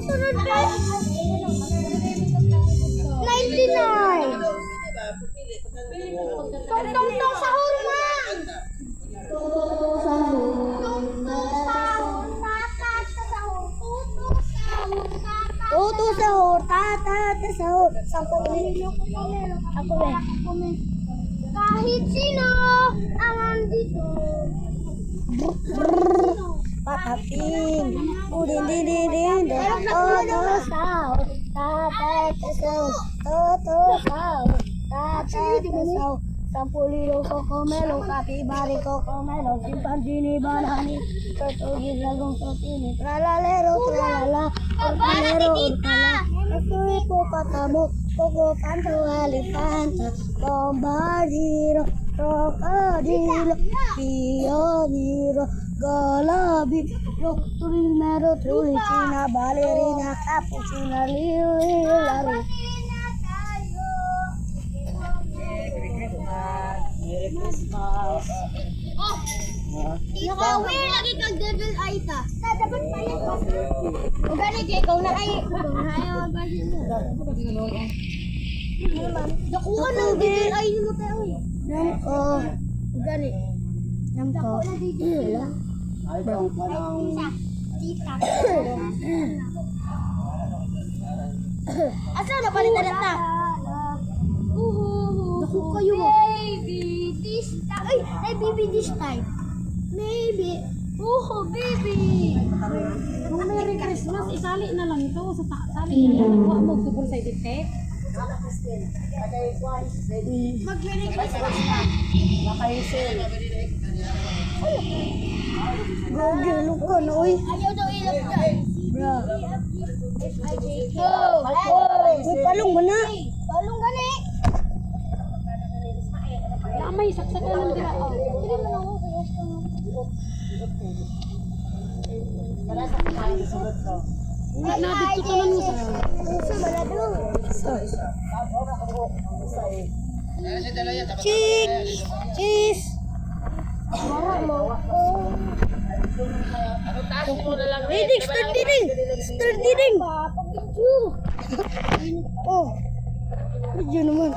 sunod ba? 99. Tong sahur man. Tong sahur. Tuto sahur, tata sahur. 10,000. Ako ba? Kahit sino ang andito. Patapin. Udin din. Toto sahur, tata sahur. Toto sahur, tata sahur. 10,000 kokomelo, kapibari kokomelo, chimpanzini banani, tortugi dragong tortini, tralalero, tralala, orkalero, orkala, estoy popatamo, poco canto elefante, bombardiro, crocodilo, pioniro, galabino, turimero, trulicina, ballerina, cappuccina, lari. Merry Christmas. Oh! Nakawin lagi kang devil eye ta. Dapat pa yan. O gani kay ikaw na ay. Ayaw ba siya? Nakuha ng devil eye mo tayo. Yan ko. O gani. Yan ko. Ay, ito ang panang... Asa na palitan na ta? Naku kayo mo. Maybe this time. Ay, baby this time. Maybe. Baby. Kung Merry Christmas, isali na lang ito sa sali na lang. Huwag mo tubol sa edite. Mag-Merry Christmas na. Nakaisil. Gogi, luka na, oy. Ayaw daw ilap ka. Bro. May palong mo na. Palong gani. Lamay, saksakan lang dila. Hindi mo na ako. Nabit ko naman mo sa... Sa balado. Cheese. Mara mo. Reading, start reading. Oh. Video naman.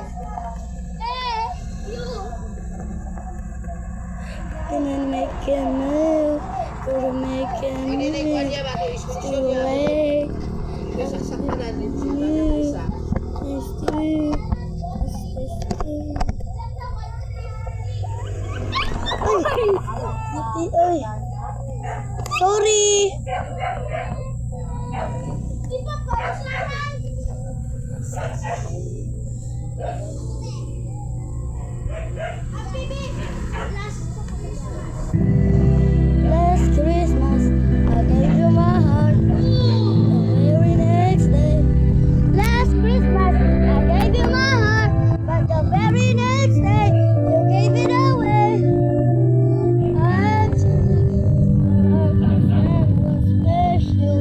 Gonna make a move. Gonna make a move. Too late. Ay. Sorry. Last Christmas, I gave you my heart. The very next day. Last Christmas, I gave you my heart, but the very next day, you gave it away. I told my friend was special.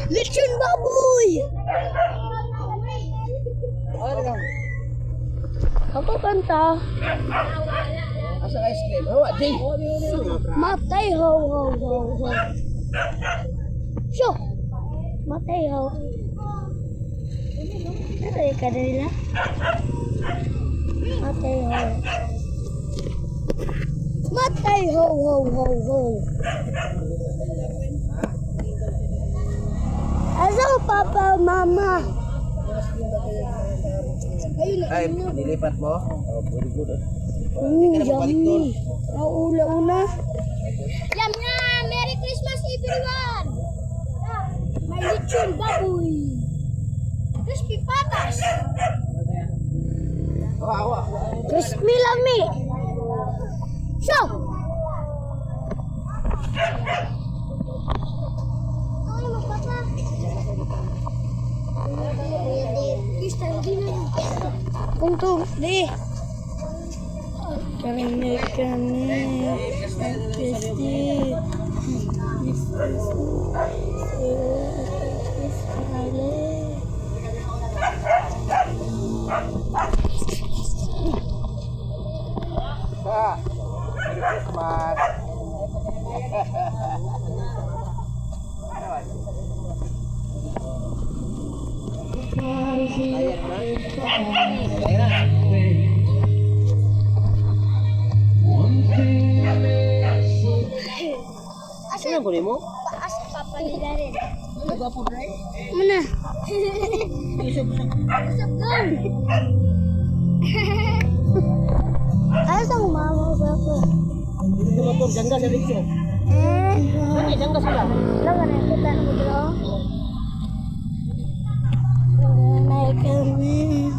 Lechon baboy! Ako kanta. Asa ice cream? Oh, di. Matay ho. Syo! Matay ho. Matay ka nila. Matay ho. Asa papa, mama? Ay, nilipat mo? Oh, very good. Yummy. Una. Yum na! Merry Christmas everyone! May lechon baboy. Crispy patas. Awa. Crispy lami. So. Ay, magpapa. Kuntung, di. Kami. Sa. Merry Christmas. Ayan na. Ano ba mo? Paas papa ni Darin. Ano ba po, Dre? Mana? Isip. Usap doon. Ayaw sa mama papa. Ito ba po, jangga sa Richo? Ano, jangga sila? Lang na kita mo dito. Naik kami.